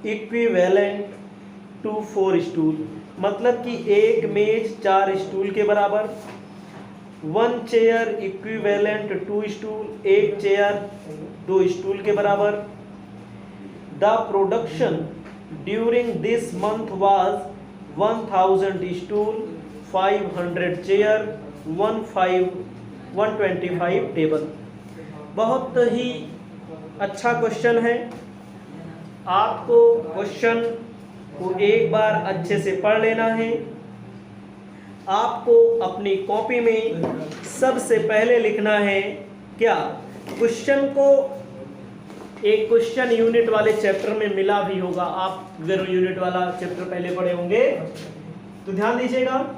equivalent to 4 stool. मतलब कि एक मेज 4 stool के बराबर, 1 चेयर इक्विवेलेंट 2 स्टूल, एक चेयर 2 स्टूल के बराबर। The production during this month was 1000 stool, 500 chair, 125 table. बहुत ही अच्छा क्वेश्चन है। आपको क्वेश्चन को एक बार अच्छे से पढ़ लेना है। आपको अपनी कॉपी में सबसे पहले लिखना है क्या, क्वेश्चन को एक क्वेश्चन यूनिट वाले चैप्टर में मिला भी होगा। आप अगर यूनिट वाला चैप्टर पहले पढ़े होंगे तो ध्यान दीजिएगा।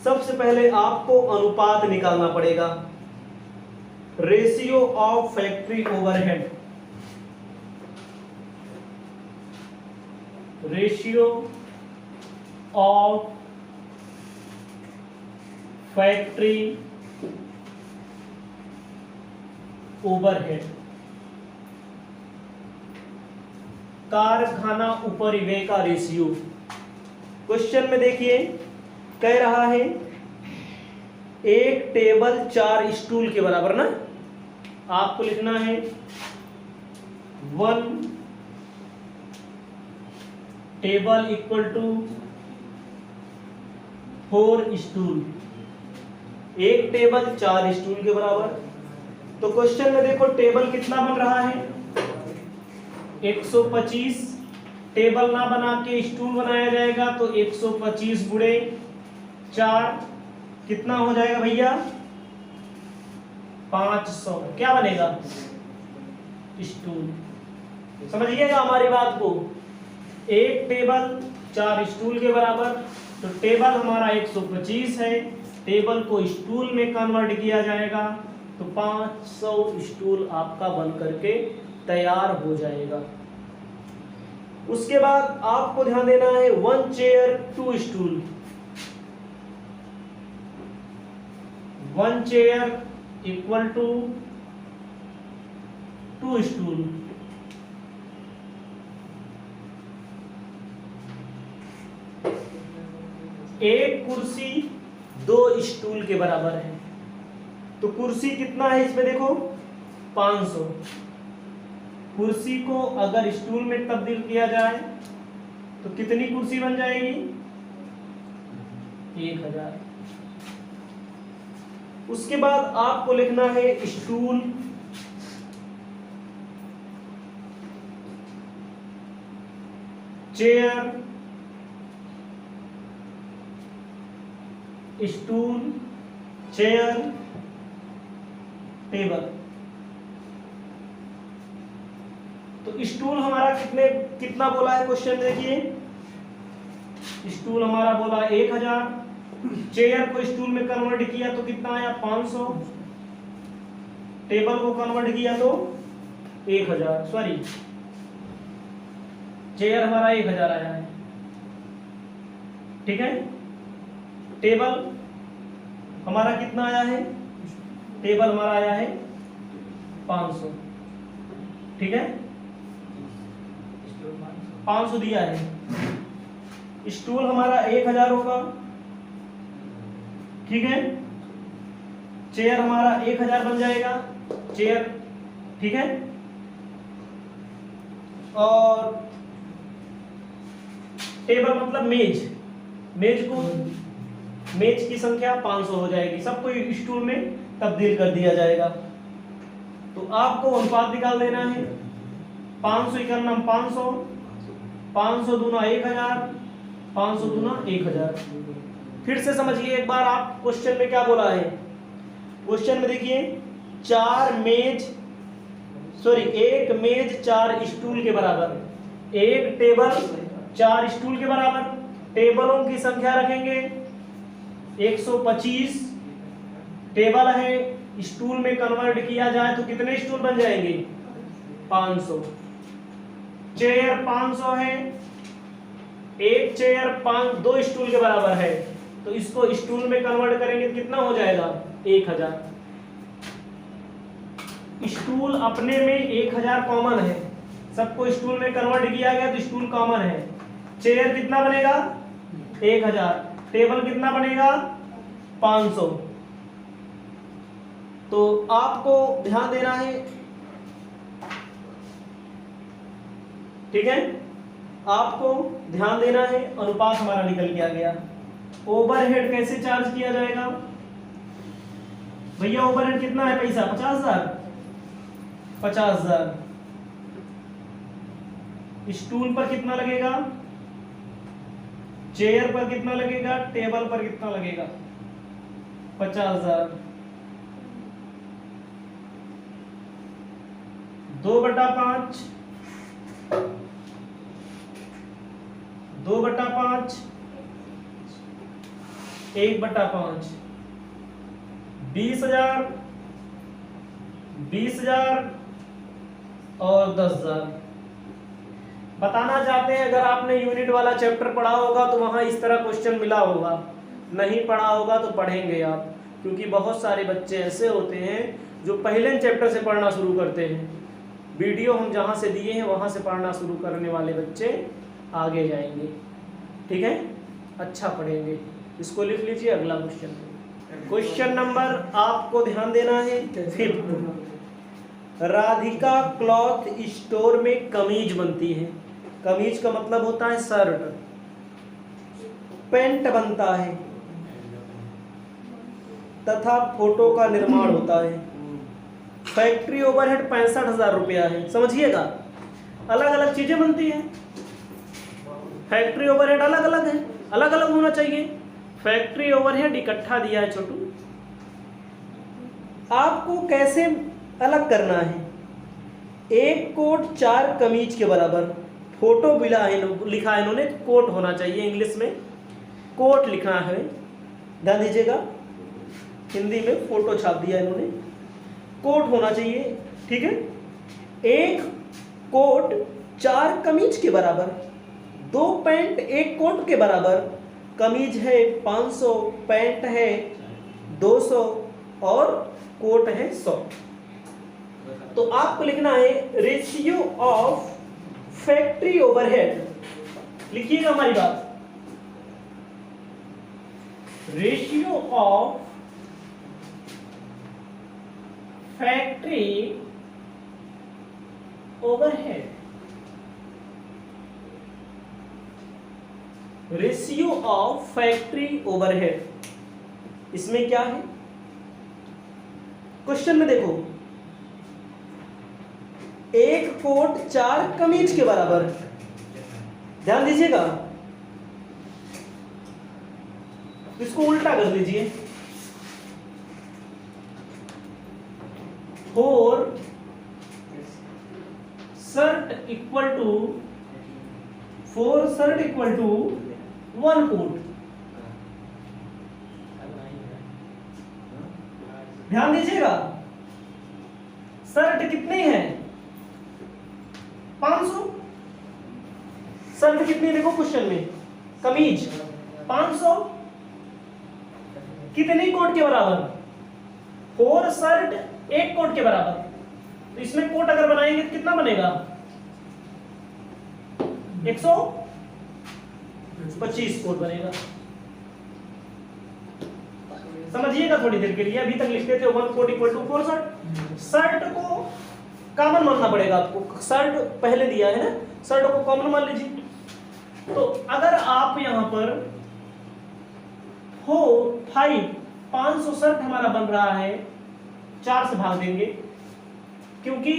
सबसे पहले आपको अनुपात निकालना पड़ेगा, ratio of factory overhead, ratio of factory overhead, कारखाना उपरिव्यय का रेशियो। क्वेश्चन में देखिए कह रहा है एक टेबल 4 स्टूल के बराबर ना। आपको लिखना है 1 टेबल इक्वल टू 4 स्टूल, एक टेबल 4 स्टूल के बराबर। तो क्वेश्चन में देखो टेबल कितना बन रहा है 125। टेबल ना बना के स्टूल बनाया जाएगा तो 125 गुणे 4 कितना हो जाएगा भैया 500। क्या बनेगा स्टूल। समझिएगा हमारी बात को, एक टेबल 4 स्टूल के बराबर। तो टेबल हमारा 125 है, टेबल को स्टूल में कन्वर्ट किया जाएगा तो 500 स्टूल आपका बन करके तैयार हो जाएगा। उसके बाद आपको ध्यान देना है 1 chair 2 stool, 1 chair equal to 2 stool. एक कुर्सी 2 स्टूल के बराबर है। तो कुर्सी कितना है इसमें देखो 500। कुर्सी को अगर स्टूल में तब्दील किया जाए तो कितनी कुर्सी बन जाएगी 1000। उसके बाद आपको लिखना है stool chair, stool chair table. तो स्टूल हमारा कितना बोला है क्वेश्चन में देखिए। स्टूल हमारा बोला 1000, चेयर को स्टूल में कन्वर्ट किया तो कितना आया 500, टेबल को कन्वर्ट किया तो 1000, सॉरी चेयर हमारा 1000 आया है, ठीक है। टेबल हमारा कितना आया है, टेबल हमारा आया है 500, ठीक है 500 दिया है। स्टूल हमारा 1000 होगा, ठीक है। चेयर हमारा 1000 बन जाएगा, चेयर, ठीक है। और टेबल मतलब मेज, मेज की संख्या 500 हो जाएगी, सबको स्टूल में तब्दील कर दिया जाएगा। तो आपको अनुपात निकाल देना है 500 इकन्नम 500, 500 दूना 1000, 500 दूना 1000। फिर से समझिए एक बार, आप क्वेश्चन में क्या बोला है। क्वेश्चन में देखिए एक मेज 4 स्टूल के बराबर, एक टेबल 4 स्टूल के बराबर। टेबलों की संख्या रखेंगे 125, टेबल है, स्टूल में कन्वर्ट किया जाए तो कितने स्टूल बन जाएंगे 500। चेयर 500 है, एक चेयर 2 स्टूल के बराबर है, तो इसको स्टूल में कन्वर्ट करेंगे कितना हो जाएगा 1000। स्टूल अपने में 1000 कॉमन है, सबको स्टूल में कन्वर्ट किया गया तो स्टूल कॉमन है। चेयर कितना बनेगा 1000, टेबल कितना बनेगा 500। तो आपको ध्यान देना है, ठीक है। आपको ध्यान देना है, अनुपात हमारा निकल के आ गया। ओवरहेड कैसे चार्ज किया जाएगा भैया? ओवरहेड कितना है पैसा? 50,000। 50,000। स्टूल पर कितना लगेगा? चेयर पर कितना लगेगा? टेबल पर कितना लगेगा? 50,000। 2/5 2/5 1/5 20,000 20,000 और 10,000। बताना चाहते हैं, अगर आपने यूनिट वाला चैप्टर पढ़ा होगा तो वहां इस तरह क्वेश्चन मिला होगा, नहीं पढ़ा होगा तो पढ़ेंगे आप, क्योंकि बहुत सारे बच्चे ऐसे होते हैं जो पहले चैप्टर से पढ़ना शुरू करते हैं। वीडियो हम जहां से दिए हैं वहां से पढ़ना शुरू करने वाले बच्चे आगे जाएंगे, ठीक है, अच्छा पढ़ेंगे। इसको लिख लीजिए, अगला क्वेश्चन नंबर आपको ध्यान देना है 5th। राधिका क्लॉथ स्टोर में कमीज बनती है। कमीज का मतलब होता है शर्ट। पैंट बनता है तथा फोटो का निर्माण होता है। फैक्ट्री ओवरहेड 65,000 रुपया है। समझिएगा, अलग अलग चीजें बनती हैं, फैक्ट्री ओवरहेड अलग अलग है, अलग अलग होना चाहिए। फैक्ट्री ओवरहेड इकट्ठा दिया है छोटू, आपको कैसे अलग करना है? एक कोट 4 कमीज के बराबर। फोटो मिला है, लिखा है इन्होंने, कोट होना चाहिए, इंग्लिश में कोट लिखना है, ध्यान दीजिएगा। हिंदी में फोटो छाप दिया इन्होंने, कोट होना चाहिए, ठीक है। एक कोट 4 कमीज के बराबर, 2 पैंट 1 कोट के बराबर। कमीज है 500, पैंट है 200 और कोट है 100। तो आपको लिखना है रेशियो ऑफ फैक्ट्री ओवरहेड। लिखिएगा हमारी बात, ratio of factory overhead. Ratio of factory overhead, इसमें क्या है? क्वेश्चन में देखो, एक कोट 4 कमीज के बराबर, ध्यान दीजिएगा, इसको उल्टा कर लीजिए। 4 शर्ट इक्वल टू 1 कोट। ध्यान दीजिएगा, शर्ट कितनी है? 500। शर्ट कितनी, देखो क्वेश्चन में, कमीज 500 कितनी कोट के बराबर? 4 शर्ट 1 कोट के बराबर। तो इसमें कोट अगर बनाएंगे तो कितना बनेगा? 125 कोट बनेगा। समझिएगा थोड़ी देर के लिए, अभी तक लिखते थे 1 coat equal to 4 shirt. Shirt को कॉमन मानना पड़ेगा आपको, शर्ट पहले दिया है ना, शर्ट को कॉमन मान लीजिए। तो अगर आप यहां पर 500 शर्ट हमारा बन रहा है, 4 से भाग देंगे, क्योंकि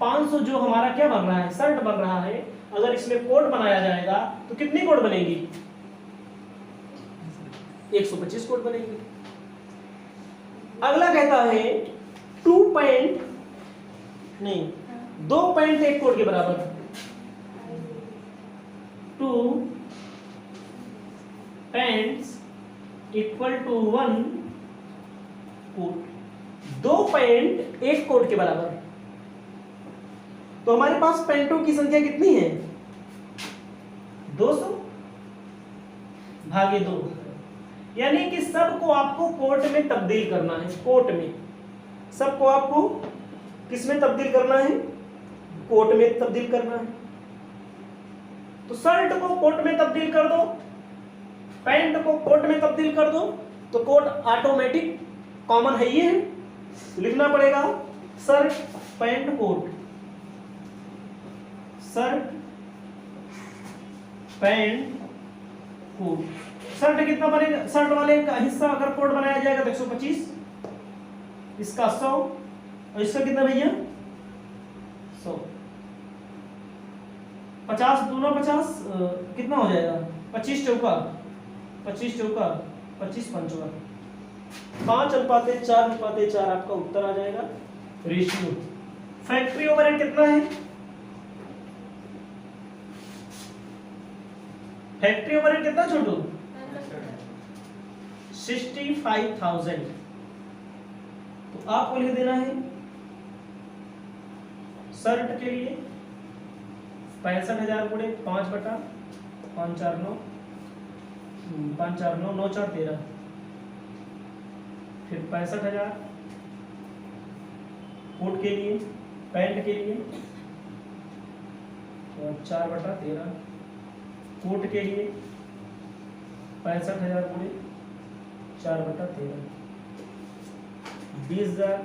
500 जो हमारा क्या बन रहा है, शर्ट बन रहा है। अगर इसमें कोट बनाया जाएगा तो कितनी कोट बनेगी? 125 कोट बनेगी। अगला कहता है 2 पैंट 1 कोट के बराबर। 2 pants equal to 1 coat. 2 pant 1 coat के बराबर। तो हमारे पास पैंटों की संख्या कितनी है? 200 भागे 2, यानी कि सबको आपको कोट में तब्दील करना है। कोट में सबको आपको किस में तब्दील करना है? कोट में तब्दील करना है। तो शर्ट को कोट में तब्दील कर दो, पैंट को कोट में तब्दील कर दो, तो कोट ऑटोमेटिक कॉमन है, ये है, लिखना पड़ेगा shirt pant coat. Shirt pant coat. Shirt कितना बनेगा, शर्ट वाले का हिस्सा अगर कोट बनाया जाएगा तो 125, इसका 100 और इसका कितना भैया 100, 50 दोनों 50 कितना हो जाएगा 25 चौका 25 चौका 25 पंचवा 5:4:4 आपका उत्तर आ जाएगा रेशियो। फैक्ट्री ओवरहेड कितना है, फैक्ट्री ओवरहेड कितना छोटू 65,000। तो आपको लिख देना है शर्ट के लिए 65,000 गुणे 5/549 549 9 4 13, फिर 65,000 कोट के लिए, पैंट के लिए तो 4/13, कोट के लिए 65,000 गुणे 4/13 20,000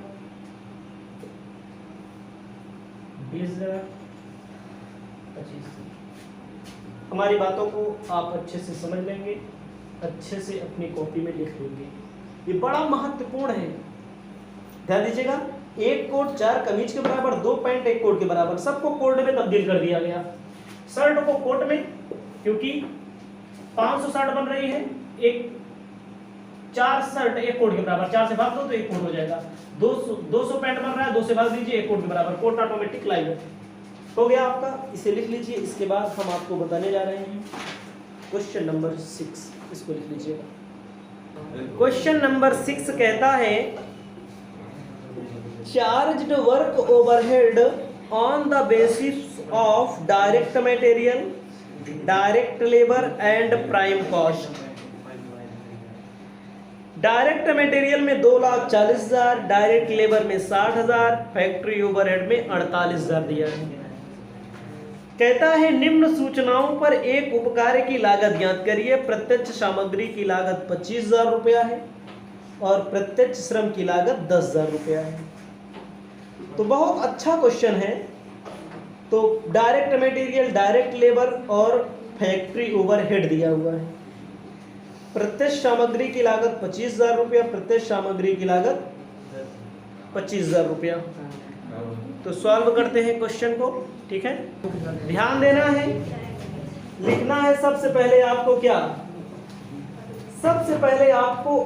20,000 25। हमारी बातों को आप अच्छे से समझ लेंगे, अच्छे से अपनी कॉपी में लिख लेंगे, ये बड़ा महत्वपूर्ण है। ध्यान दीजिएगा, एक कोट 4 कमीज के बराबर, 2 पैंट 1 कोट के बराबर, सबको कोट में तब्दील कर दिया गया। शर्ट को कोट में, क्योंकि 560 बन रही है, एक 4 शर्ट 1 कोट के बराबर, 4 से भाग दो तो 1 कोट हो जाएगा। 200 पैंट बन रहा है, 2 से भाग दीजिए 1 कोट के बराबर, कोट ऑटोमेटिक लाइन हो गया आपका। इसे लिख लीजिए। इसके बाद हम आपको बताने जा रहे हैं क्वेश्चन नंबर 6, इसको लिख लीजिएगा। क्वेश्चन नंबर 6 कहता है charged work overhead on the basis of direct material, direct labour and prime cost. Direct material में 2,40,000, डायरेक्ट लेबर में 60,000, फैक्ट्री ओवरहेड में 48,000 दिया है। कहता है निम्न सूचनाओं पर एक उपकार्य की लागत ज्ञात करिए। प्रत्यक्ष सामग्री की लागत 25,000 रुपया है और प्रत्यक्ष श्रम की लागत 10,000 रुपया है। तो बहुत अच्छा क्वेश्चन है। तो डायरेक्ट मटेरियल, डायरेक्ट लेबर और फैक्ट्री ओवरहेड दिया हुआ है। प्रत्यक्ष सामग्री की लागत 25,000 रुपया, प्रत्यक्ष सामग्री की लागत 25,000 रुपया। तो सॉल्व करते हैं क्वेश्चन को, ठीक है। ध्यान देना है, लिखना है सबसे पहले आपको क्या, सबसे पहले आपको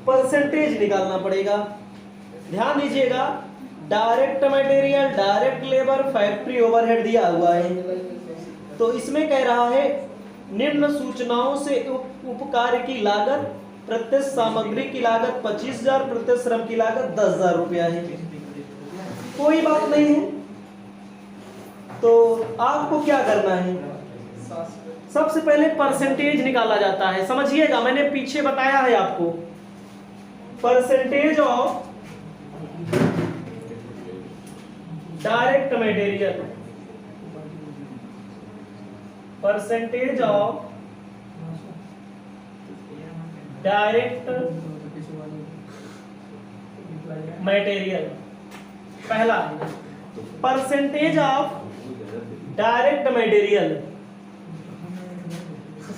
परसेंटेज निकालना पड़ेगा। ध्यान दीजिएगा, direct material, direct labour, factory overhead दिया हुआ है। तो इसमें कह रहा है निम्न सूचनाओं से उपकार्य की लागत, प्रत्यक्ष सामग्री की लागत 25,000, प्रत्यक्ष श्रम की लागत 10,000 रुपया है। कोई बात नहीं है। तो आपको क्या करना है, सबसे पहले परसेंटेज निकाला जाता है। समझिएगा, मैंने पीछे बताया है आपको, percentage of direct material, percentage of direct material. पहला percentage of direct material,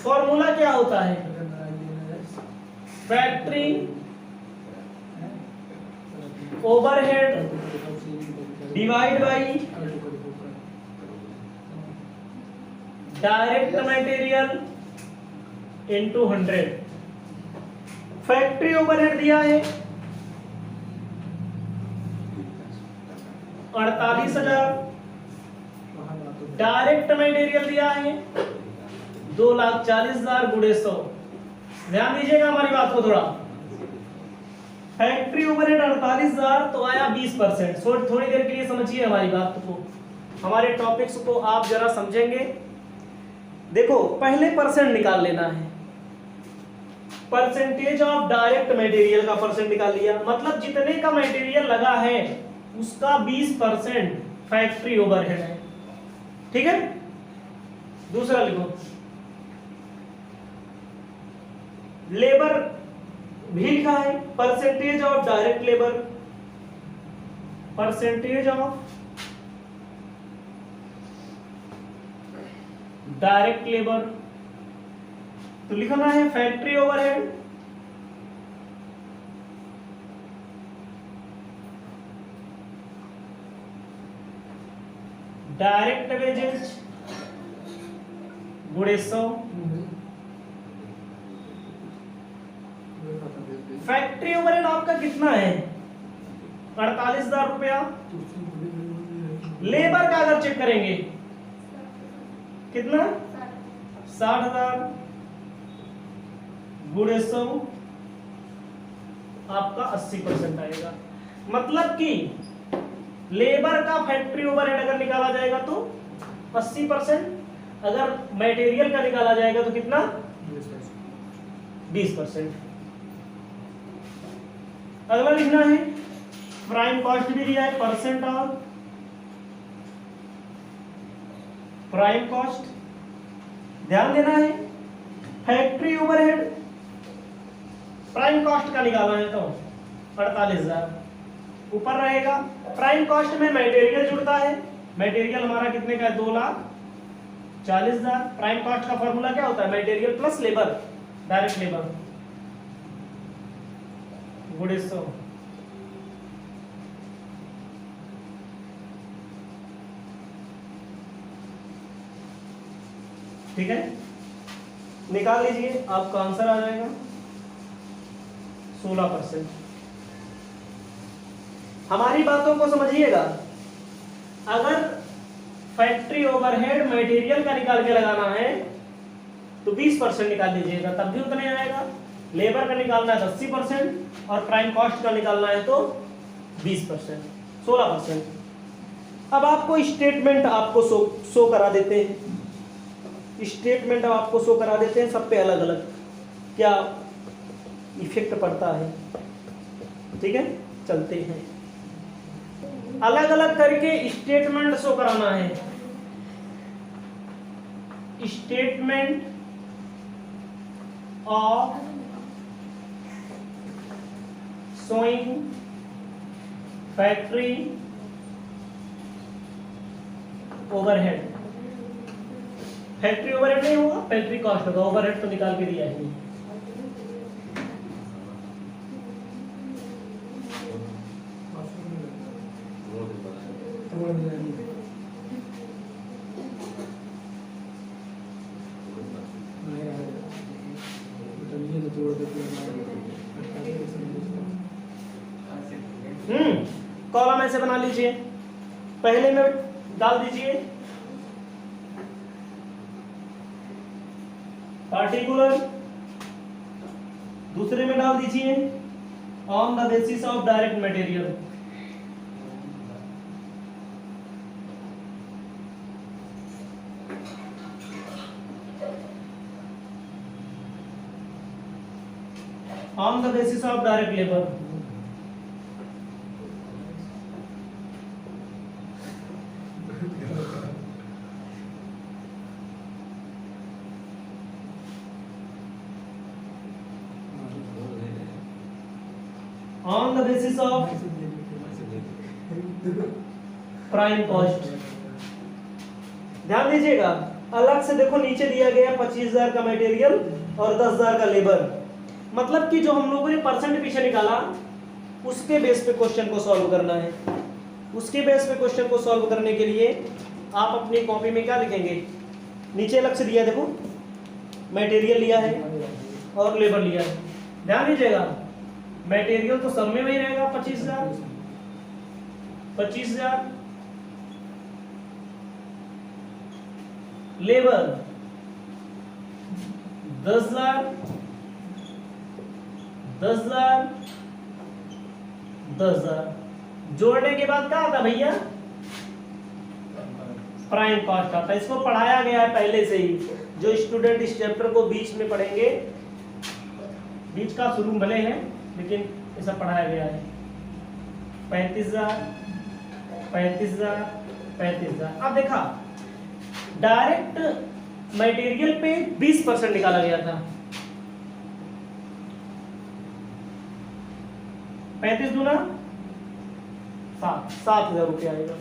formula क्या होता है, factory overhead divide by direct material into 100। Factory overhead दिया है 48,000, डायरेक्ट मटेरियल दिया है 2,40,000 गुणे 100। ध्यान दीजिएगा हमारी बात को थोड़ा, फैक्ट्री ओवरहेड 48,000 तो आया 20%। थोड़ी देर के लिए समझिए हमारी बात को, हमारे टॉपिक्स को आप जरा समझेंगे। देखो, पहले परसेंट निकाल लेना है। परसेंटेज ऑफ डायरेक्ट मटेरियल का परसेंट निकाल लिया, मतलब जितने का मटेरियल लगा है उसका 20% फैक्ट्री ओवरहेड है, ठीक है। दूसरा लिखो, लेबर भी लिखा है, percentage of direct labour, percentage of direct labour, तो लिखना है फैक्ट्री ओवरहेड डायरेक्ट वेजेस गुणे 100। फैक्ट्री ओवरहेड आपका कितना है? 48,000 रुपया। लेबर का अगर चेक करेंगे कितना? 60,000 गुणे 100 आपका 80% आएगा। मतलब कि लेबर का फैक्ट्री ओवरहेड अगर निकाला जाएगा तो 80%, अगर मटेरियल का निकाला जाएगा तो कितना? 20%। अगला लिखना है प्राइम कॉस्ट भी दिया है, परसेंट ऑफ प्राइम कॉस्ट। ध्यान देना है फैक्ट्री ओवरहेड प्राइम कॉस्ट का निकालना है तो 48,000 ऊपर रहेगा। प्राइम कॉस्ट में मटेरियल जुड़ता है, मटेरियल हमारा कितने का है? 2,40,000। प्राइम कॉस्ट का फॉर्मूला क्या होता है? Material plus labour, direct labour गुणे 100। ठीक है, निकाल लीजिए, आपका आंसर आ जाएगा 16%। हमारी बातों को समझिएगा, अगर फैक्ट्री ओवरहेड मटेरियल का निकाल के लगाना है तो 20% निकाल लीजिएगा, तब भी उतना ही आएगा। लेबर का निकालना है तो 80% और प्राइम कॉस्ट का निकालना है तो 20%, 16%। अब आपको स्टेटमेंट आपको शो करा देते हैं, स्टेटमेंट अब आपको शो करा देते हैं, सब पे अलग अलग क्या इफेक्ट पड़ता है। ठीक है, चलते हैं, अलग अलग करके स्टेटमेंट शो कराना है। Statement of showing factory overhead. Factory overhead नहीं होगा, फैक्ट्री कॉस्ट होगा, ओवरहेड तो निकाल के दिया है। कॉलम ऐसे बना लीजिए, पहले में डाल दीजिए पार्टिकुलर, दूसरे में डाल दीजिए on the basis of direct material. On the basis of direct labour. On the basis of prime cost. ध्यान दीजिएगा, अलग से देखो नीचे दिया गया 25,000 का मटेरियल और 10,000 का लेबर। मतलब कि जो हम लोगों ने परसेंट पीछे निकाला उसके बेस पे क्वेश्चन को सॉल्व करना है। उसके बेस पे क्वेश्चन को सॉल्व करने के लिए आप अपनी कॉपी में क्या लिखेंगे? नीचे अलग से दिया, देखो मटेरियल लिया है और लेबर लिया है। ध्यान दीजिएगा, मटेरियल तो सब में वही रहेगा 25,000, 25,000, लेबर 10,000, 10,000, 10,000। जोड़ने के बाद क्या आता भैया? प्राइम कॉस्ट आता है। इसको पढ़ाया गया है पहले से ही, जो स्टूडेंट इस चैप्टर को बीच में पढ़ेंगे, बीच का शुरू भले है लेकिन ऐसा पढ़ाया गया है। 35,000, 35,000, 35,000। अब देखा, डायरेक्ट मटेरियल पे 20% निकाला गया था। 35 दूना 7,000 रुपया आएगा।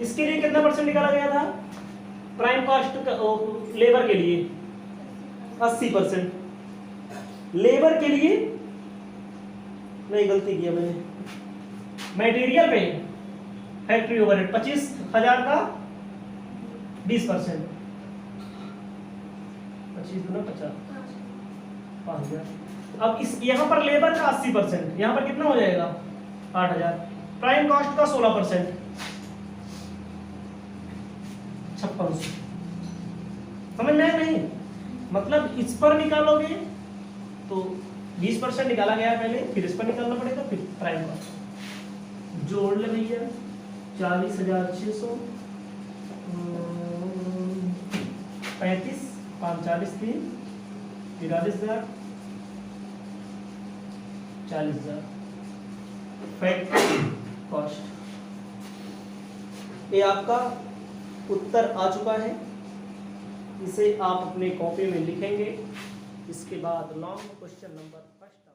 इसके लिए कितना परसेंट निकाला गया था? प्राइम कॉस्ट लेबर के लिए 80%, लेबर के लिए नहीं, गलती किया मैंने, मटेरियल पे फैक्ट्री ओवरहेड 25,000 का 20%, 25 गुना 50, 5,000। अब इस यहाँ पर लेबर का 80%, यहाँ पर कितना हो जाएगा 8,000। प्राइम कॉस्ट का 16%, 5600। समझ में आया नहीं? मतलब इस पर निकालोगे तो 20% निकाला गया है पहले, फिर इस पर निकालना पड़ेगा, फिर प्राइम कॉस्ट जोड़ ले भैया। 40,600 35 5 40 3 43,000 40,000 फैक्ट्री कॉस्ट। ये आपका उत्तर आ चुका है, इसे आप अपने कॉपी में लिखेंगे। इसके बाद लॉन्ग क्वेश्चन नंबर फर्स्ट